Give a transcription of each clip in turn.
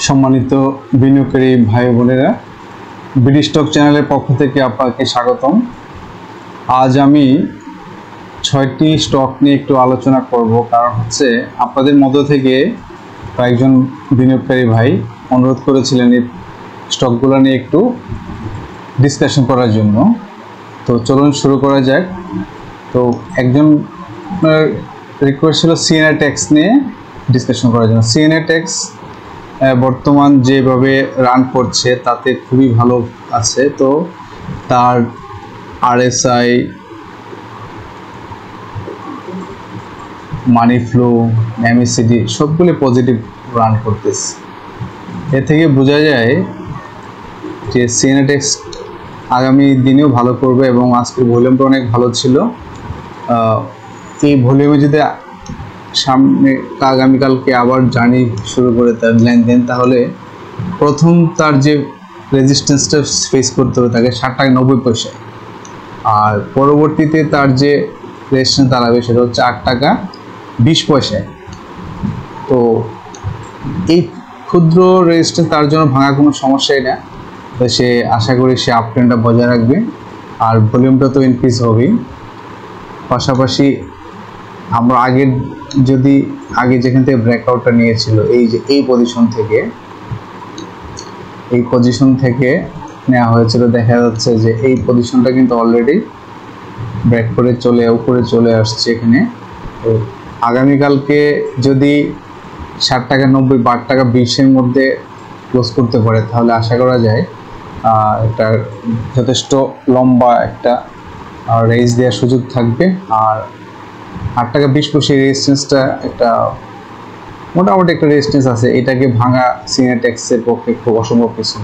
সম্মানিত বিনিয়োগকারী ভাই বোনেরা, বিডি স্টক চ্যানেলের পক্ষ থেকে আপনাকে স্বাগতম। আজ আমি 6টি স্টক নিয়ে একটু আলোচনা করব, কারণ হচ্ছে আপনাদের মধ্য থেকে কয়েকজন বিনিয়োগকারী ভাই অনুরোধ করেছিলেন এই স্টকগুলো নিয়ে একটু ডিসকাশন করার জন্য। তো চলুন শুরু করা যাক। তো একজন রিকোয়েস্ট ছিল সিএনএ ট্যাক্স নিয়ে ডিসকাশন করার জন্য। সিএনএ ট্যাক্স বর্তমান যেভাবে রান করছে তাতে খুবই ভালো আছে। তো তার আরএসআই, মানি ফ্লো, এমএসিডি সবগুলো পজিটিভ রান করতেছে। এ থেকে বোঝা যায় যে সিএনএ ট্যাক্স আগামী দিনেও ভালো করবে এবং আজকের ভলিউমটা অনেক ভালো ছিল। এই ভলিউমে যদি সামনে আগামীকালকে আবার জার্নি শুরু করে তার লেনদেন, তাহলে প্রথম তার যে রেজিস্ট্যান্সটা ফেস করতে হবে তাকে 7 টাকা 90 পয়সা, আর পরবর্তীতে তার যে রেজিস্ট্যান্স দাঁড়াবে সেটা হচ্ছে 8 টাকা 20 পয়সায়। তো এই ক্ষুদ্র রেজিস্ট্যান্স তার জন্য ভাঙা কোনো সমস্যাই না। তো সে আশা করি সে আপ ট্রেন্ডটা বজায় রাখবে, আর ভলিউমটা তো ইনক্রিজ হবেই। পাশাপাশি আমরা আগে যেখান থেকে ব্রেকআউটটা নিয়েছিল এই পজিশন থেকে নেওয়া হয়েছিল, দেখা যাচ্ছে যে এই পজিশনটা কিন্তু অলরেডি ব্রেক করে উপরে চলে আসছে এখানে। তো আগামীকালকে যদি 7 টাকা 90 বা 8 টাকা 20-এর মধ্যে ক্লোজ করতে পারে, তাহলে আশা করা যায় এটা যথেষ্ট লম্বা একটা রেঞ্জ দেওয়ার সুযোগ থাকবে। আর 8 টাকা 20 পয়সা রেজিস্ট্যান্সটা একটা মোটামুটি একটা রেজিস্ট্যান্স আছে, এটাকে ভাঙা সিএনএ ট্যাক্সের পক্ষে খুব অসম্ভব কিছু।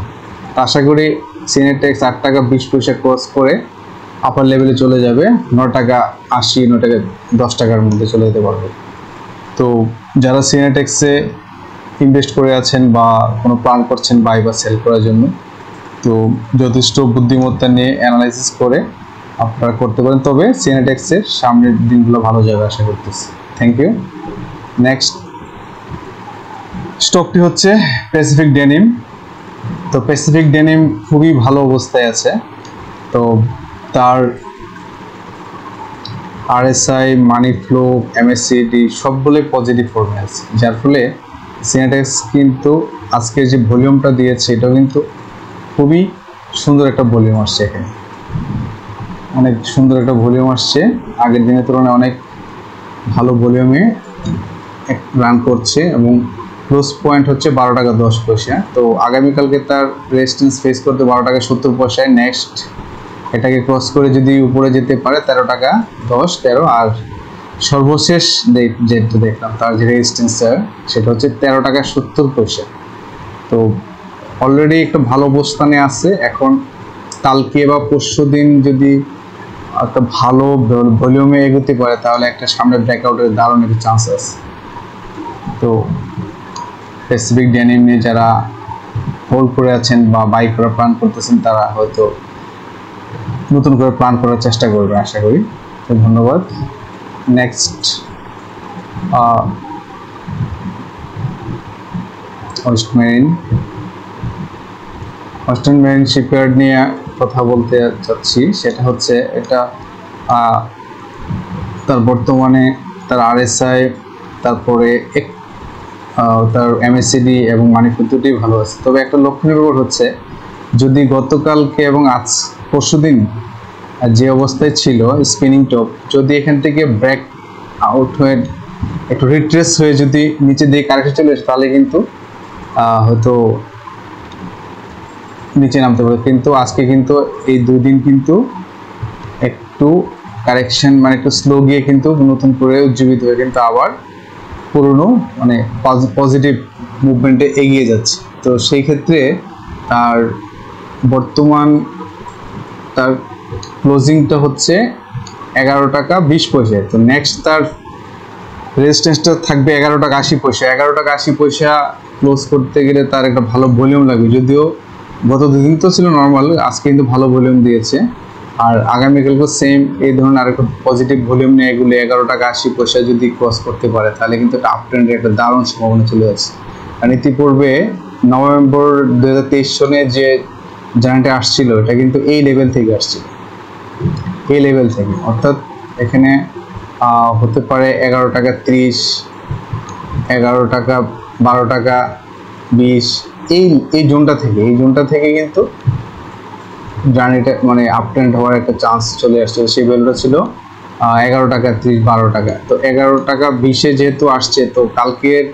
আশা করি সিএনএ ট্যাক্স 8 টাকা 20 পয়সা ক্রস করে আপার লেভেলে চলে যাবে, 9 টাকা 80, 9 টাকা 10 টাকার মধ্যে চলে যেতে পারবে। তো যারা সিএনএ ট্যাক্সে ইনভেস্ট করে আছেন বা কোনো প্ল্যান করছেন বাই বা সেল করার জন্য, তো যথেষ্ট বুদ্ধিমত্তা নিয়ে অ্যানালাইসিস করে আপনারা করতে পারেন। তবে সিএনএ ট্যাক্সের সামনের দিনগুলো ভালো যাবে আশা করতেছি। Thank you. নেক্সট স্টকটি হচ্ছে প্যাসিফিক ডেনিম। তো প্যাসিফিক ডেনিম খুবই ভালো অবস্থায় আছে। তো তার আরএসআই, মানি ফ্লো, এমএসসিডি সবগুলোই পজিটিভ ফর্মে আছে, যার ফলে সিএনএ ট্যাক্স কিন্তু আজকের যে ভলিউমটা দিয়েছে এটাও কিন্তু খুবই সুন্দর একটা ভলিউম আসছে। এখানে অনেক সুন্দর একটা ভলিউম আসছে, আগের দিনের তুলনায় অনেক ভালো ভলিউমে রান করছে এবং ক্লোজ পয়েন্ট হচ্ছে 12 টাকা 10 পয়সা। তো আগামীকালকে তার রেজিস্ট্যান্স ফেস করতে 12 টাকা 70 পয়সায়। নেক্সট এটাকে ক্রস করে যদি উপরে যেতে পারে 13 টাকা 10, 13, আর সর্বশেষ যেটা দেখলাম তার যে রেজিস্ট্যান্সটা সেটা হচ্ছে 13 টাকা 70 পয়সা। তো অলরেডি একটা ভালো অবস্থানে আছে। এখন কালকে বা পরশু দিন যদি একটা ভালো ভলিউমে এগোতে পারে, তাহলে একটা সামনে ব্রেকআউটের দারুণ একটা চান্স আছে। তো প্যাসিফিক ডেনিম নিয়ে যারা হোল্ড করে আছেন বা বাই করার প্ল্যান করতেছেন, তারা হয়তো নতুন করে প্ল্যান করার চেষ্টা করবে আশা করি। তো ধন্যবাদ। নেক্সট ওয়েস্টার্ন মেরিন শিপইয়ার্ড নিয়ে কথা বলতে চাচ্ছি। সেটা হচ্ছে এটা তার বর্তমানে তার আরএসআই, তারপরে তার এমএসসিডি এবং মানি ফ্লো দুটোই ভালো আছে। তবে একটা লক্ষণীয় ব্যাপার হচ্ছে, যদি গতকালকে এবং আজ পরশুদিন যে অবস্থায় ছিল স্পিনিং টপ, যদি এখান থেকে ব্রেক আউট হয়ে একটু রিট্রেস হয়ে যদি নিচে দিয়ে কারেকশন চলে আসে, তাহলে কিন্তু হয়তো নিচে নামতে পারে। কিন্তু আজকে কিন্তু এই 2 দিন কিন্তু একটু কারেকশন, মানে একটু স্লো গিয়ে কিন্তু নতুন করে উজ্জীবিত হয়ে কিন্তু আবার পুরনো মানে পজিটিভ মুভমেন্টে এগিয়ে যাচ্ছে। তো সেই ক্ষেত্রে তার বর্তমান তার ক্লোজিংটা হচ্ছে 11 টাকা 20 পয়সা। তো নেক্সট তার রেজিস্ট্যান্সটা থাকবে 11 টাকা 80 পয়সা। 11 টাকা 80 পয়সা ক্লোজ করতে গেলে তার একটা ভালো ভলিউম লাগবে, যদিও গত 2 দিন তো ছিল নর্মাল, আজকে কিন্তু ভালো ভলিউম দিয়েছে। আর আগামীকালকে সেম এই ধরনের আরেকটা পজিটিভ ভলিউম নিয়ে এগুলো 11 টাকা 80 পয়সা যদি ক্রস করতে পারে, তাহলে কিন্তু একটা আপ ট্রেন্ডের একটা দারুণ সম্ভাবনা চলে যাচ্ছে। কারণ ইতিপূর্বে নভেম্বর 2023 সনে যে জার্নিটা আসছিল এটা কিন্তু এই লেভেল থেকে আসছিল, এই লেভেল থেকে, অর্থাৎ এখানে হতে পারে 11 টাকা 30, 11 টাকা 12 টাকা 20, এই জোনটা থেকে কিন্তু জার্নিটা মানে আপ ট্রেন্ড হওয়ার একটা চান্স চলে আসছে। সেই ভ্যালুটা ছিল 11 টাকা 30, 12 টাকা। তো 11 টাকা 20-এ যেহেতু আসছে, তো কালকের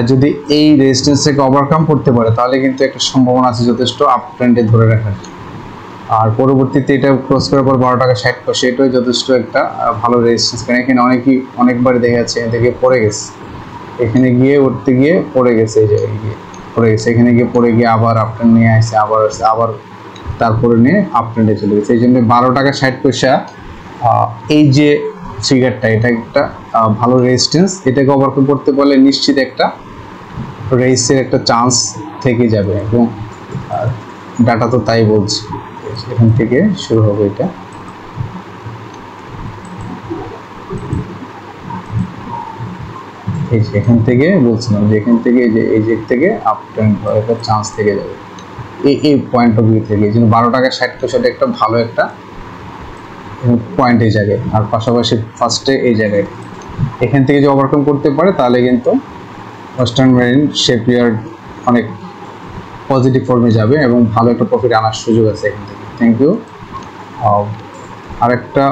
যদি এই রেজিস্ট্যান্সটাকে ওভারকাম করতে পারে তাহলে কিন্তু একটা সম্ভাবনা আছে যথেষ্ট আপ ট্রেন্ডে ধরে রাখার। আর পরবর্তীতে এটা ক্রস করার পর 12 টাকা 60 পয়সা, এটাও যথেষ্ট একটা ভালো রেজিস্ট্যান্স, কারণ এখানে অনেকবারই দেখা যাচ্ছে এখান থেকে পড়ে গেছে, এখানে গিয়ে উঠতে গিয়ে পড়ে গেছে, এই জায়গায় গিয়ে পড়ে গেছে, এখানে গিয়ে পড়ে গিয়ে আবার আপ ট্রেন্ড নিয়ে আসছে, আবার তারপরে নিয়ে আপ ট্রেন্ডে চলে গেছে। এই জন্য 12 টাকা 60 পয়সা এই যে ফিগারটা, এটা একটা ভালো রেজিস্ট্যান্স, এটাকে ওভারকাম করতে পারলে নিশ্চিত একটা রেসের একটা চান্স থেকে যাবে, এবং ডাটা তো তাই বলছে। এখান থেকে শুরু হবে এটা, এই যে এখান থেকে বলছিলাম যে এখান থেকে এই যে থেকে আপ ট্রেন্ড হওয়ার একটা চান্স থেকে যাবে এই পয়েন্ট অফ ভিউ থেকে। এই জন্য 12 টাকা 60 পয়সাটা একটা ভালো একটা পয়েন্ট এই জায়গায়। আর পাশাপাশি ফার্স্টে এই জায়গায় এখান থেকে যে ওভারকাম করতে পারে তাহলে কিন্তু ওয়েস্টার্ন মেরিন শিপইয়ার্ড অনেক পজিটিভ ফর্মে যাবে এবং ভালো একটা প্রফিট আনার সুযোগ আছে এখান থেকে। Thank you. আরেকটা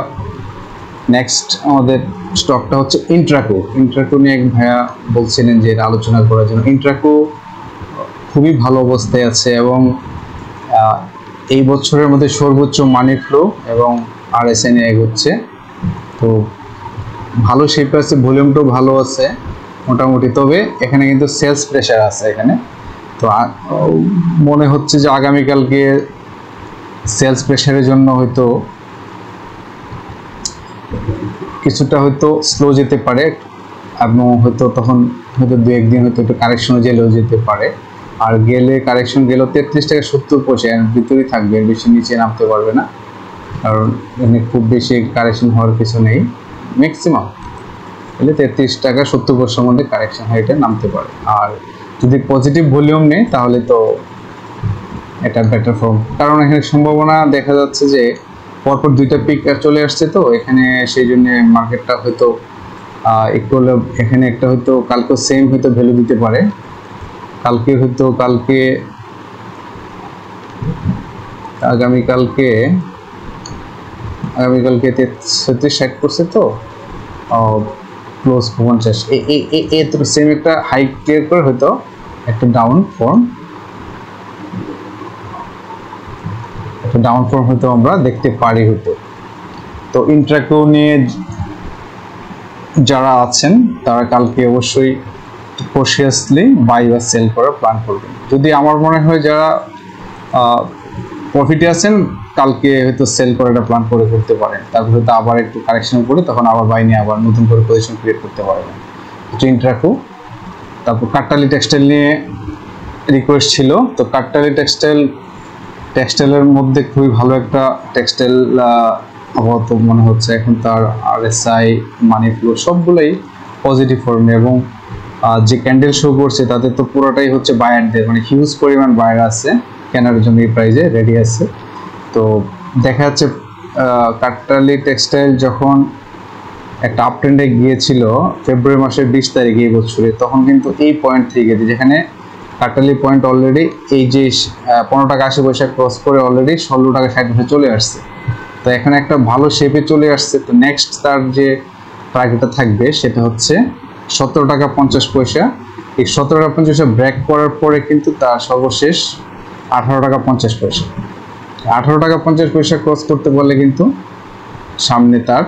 নেক্সট আমাদের স্টকটা হচ্ছে ইন্ট্রাকো নিয়ে এক ভাইয়া বলছিলেন যে এটা আলোচনা করার জন্য। ইন্ট্রাকো খুবই ভালো অবস্থায় আছে এবং এই বছরের মধ্যে সর্বোচ্চ মানি ফ্লো এবং RSI নিয়ে এগোচ্ছে, তো ভালো শেপে আছে, ভলিউমটাও ভালো আছে মোটামুটি। তবে এখানে কিন্তু সেলস প্রেশার আছে এখানে, তো মনে হচ্ছে যে আগামীকালকে সেলস প্রেশারের জন্য হয়তো কিছুটা হয়তো স্লো যেতে পারে, এবং হয়তো তখন হয়তো 2-1 দিন হয়তো একটু কারেকশনে গেলেও যেতে পারে। আর কারেকশন গেলেও 33 টাকা 70 পয়সা এর ভিতরেই থাকবে, এর বেশি নিচে নামতে পারবে না, কারণ এখানে খুব বেশি কারেকশন হওয়ার কিছু নেই। ম্যাক্সিমাম এলে 33 টাকা 70 পয়সার মধ্যে কারেকশন হয়ে এটা নামতে পারে। আর যদি পজিটিভ ভলিউম নেই তাহলে তো এটা বেটার ফর্ম, কারণ এখানে সম্ভাবনা দেখা যাচ্ছে যে পরপর 2টা পিক চলে আসছে, তো এখানে সেই জন্য মার্কেটটা হয়তো একটু এখানে একটা হয়তো কালকে সেম হয়তো ভ্যালু দিতে পারে, কালকে আগামীকালকে 33-60 করছে, তো ক্লোজ 50 সেম একটা হাইক ক্লিয়ার করে হয়তো একটা ডাউন ফর্ম হয়তো আমরা দেখতে পারি হয়তো। তো ইন্ট্রাকো নিয়ে যারা আছেন তারা কালকে অবশ্যই কনসিয়াসলি বাই বা সেল করার প্ল্যান করবেন। যদি আমার মনে হয় যারা প্রফিটে আছেন কালকে হয়তো সেল করাটা প্ল্যান করতে পারেন, তারপর হয়তো আবার একটু কারেকশন করে তখন আবার বাই নিয়ে আবার নতুন করে পজিশন ক্রিয়েট করতে পারবেন। এটা ইন্ট্রাকো। তারপর কাট্টালি টেক্সটাইল নিয়ে রিকোয়েস্ট ছিল, তো কাট্টালি টেক্সটাইলের মধ্যে খুবই ভালো একটা টেক্সটাইল আপাতত মনে হচ্ছে এখন, তার RSI মানি ফ্লো সবগুলোই পজিটিভ ফর্মে, এবং যে ক্যান্ডেল শো করছে তাতে তো পুরোটাই হচ্ছে বায়ারদের, মানে হিউজ পরিমাণ বায়ার আছে কেনার জন্য, এই প্রাইজে রেডি আছে। তো দেখা যাচ্ছে কাট্টালি টেক্সটাইল যখন একটা আপ ট্রেন্ডে গিয়েছিল ফেব্রুয়ারি মাসের 20 তারিখে এই বছরে, তখন কিন্তু এই পয়েন্ট থেকে গেছে, যেখানে কাট্টালি পয়েন্ট অলরেডি এই যে 15 টাকা 80 পয়সা ক্রস করে অলরেডি 16 টাকা 60 পয়সা চলে আসছে, তো এখানে একটা ভালো শেপে চলে আসছে। তো নেক্সট তার যে টার্গেটটা থাকবে সেটা হচ্ছে 17 টাকা 50 পয়সা। এই 17 টাকা 50 পয়সা ব্রেক করার পরে কিন্তু তার সর্বশেষ 18 টাকা 50 পয়সা। 18 টাকা 50 পয়সা ক্রস করতে পারলে কিন্তু সামনে তার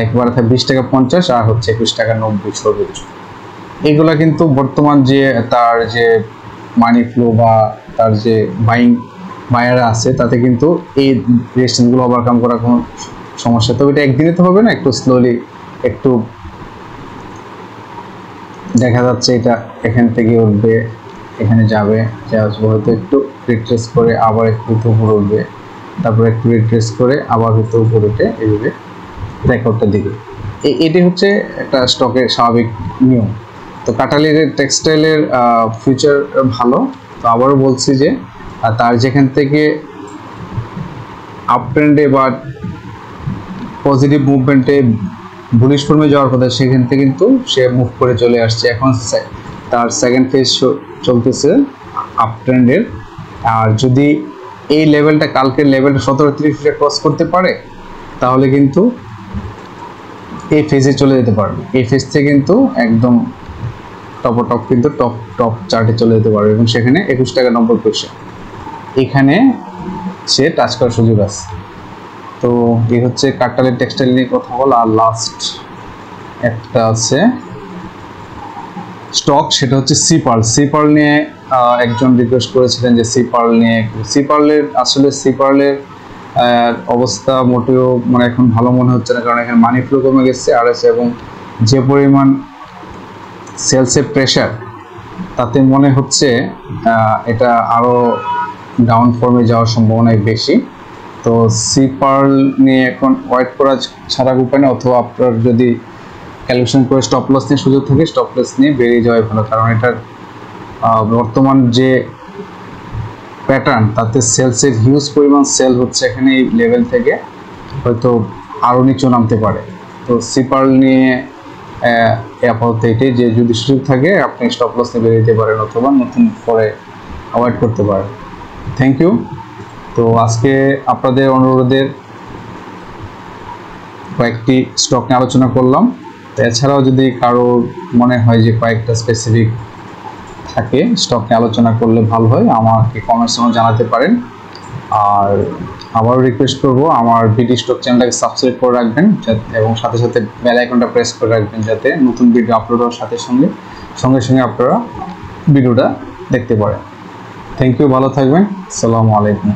একবারে থাকে 20 টাকা 50 আর হচ্ছে 21 টাকা 90 সর্বোচ্চ। এগুলা কিন্তু বর্তমান যে তার যে মানি ফ্লো বা তার যে বায়ার আছে তাতে কিন্তু এই রেজিস্ট্যান্সগুলো ওভারকাম করা কোনো সমস্যা, তবে এটা একদিনে তো হবে না, একটু স্লোলি একটু দেখা যাচ্ছে এটা এখান থেকে উঠবে, এখানে যাবে, হয়তো একটু রিট্রেস করে আবার একটু উপরে উঠবে, তারপরে একটু রিট্রেস করে আবার হয়তো উপরে উঠে এইভাবে ব্রেকআউটটা দিবে। এটি হচ্ছে একটা স্টকের স্বাভাবিক নিয়ম। তো তো কাটালির টেক্সটাইলের ফিউচার ভালো। তো আবারও বলছি যে তার যেখান থেকে আপ ট্রেন্ডে বা পজিটিভ মুভমেন্টে বুলিশ ফর্মে যাওয়ার কথা, সেখান থেকে কিন্তু সে মুভ করে চলে আসছে। এখন তার সেকেন্ড ফেজ চলতেছে আপ ট্রেন্ডের। আর যদি এই লেভেলটা, কালকের লেভেলটা 1730 ক্রস করতে পারে, তাহলে কিন্তু এই ফেজে চলে যেতে পারবে। এই ফেজ থেকে কিন্তু একদম টপ কিন্তু টপ চার্টে চলে যেতে পারবে এবং সেখানে 21 টাকা 90 পয়সা এখানে সে টাচ করার সুযোগ আছে। তো এই হচ্ছে কাটালের টেক্সটাইল নিয়ে কথা বলা। আর লাস্ট একটা আছে স্টক, সেটা হচ্ছে সিপার্ল নিয়ে একজন রিকোয়েস্ট করেছিলেন যে সিপার্ল নিয়ে। সিপার্লের অবস্থা মোটেও মানে এখন ভালো মনে হচ্ছে না, কারণ এখানে মানি ফ্লো কমে গেছে আরএস, এবং যে পরিমাণ সেলসের প্রেশার, তাতে মনে হচ্ছে এটা আরও ডাউন ফর্মে যাওয়ার সম্ভাবনা বেশি। তো সিপার্ল নিয়ে এখন ওয়েট করা ছাড়া উপায় না, অথবা আপনার যদি ক্যালকুলেশন করে স্টপ লস নিয়ে সুযোগ থাকে, স্টপ লস নিয়ে বেরিয়ে যাওয়াই ভালো। কারণ এটার বর্তমান যে প্যাটার্ন, তাতে সেলসের হিউজ পরিমাণ সেল হচ্ছে এখানে এই লেভেল থেকে, হয়তো আরও নিচু নামতে পারে। তো সিপার্ল নিয়ে আপাতত এটাই যে যদি সুযোগ থাকে আপনি স্টপ লস নিয়ে বেরিয়ে যেতে পারেন, অথবা নতুন পরে অ্যাভয়েড করতে পারেন। Thank you. তো আজকে আপনাদের অনুরোধের কয়েকটি স্টক নিয়ে আলোচনা করলাম। এছাড়াও যদি কারো মনে হয় যে কয়েকটা স্পেসিফিক থাকে স্টক নিয়ে আলোচনা করলে ভালো হয়, আমাকে কমেন্টসে জানাতে পারেন। আর আবারও রিকোয়েস্ট করব, আমার বিডি স্টক চ্যানেলটাকে সাবস্ক্রাইব করে রাখবেন এবং সাথে সাথে বেল আইকনটা প্রেস করে রাখবেন, যাতে নতুন ভিডিও আপলোড হওয়ার সাথে সঙ্গে আপনারা ভিডিওটা দেখতে পারেন। থ্যাংক ইউ, ভালো থাকবেন। আসসালামু আলাইকুম।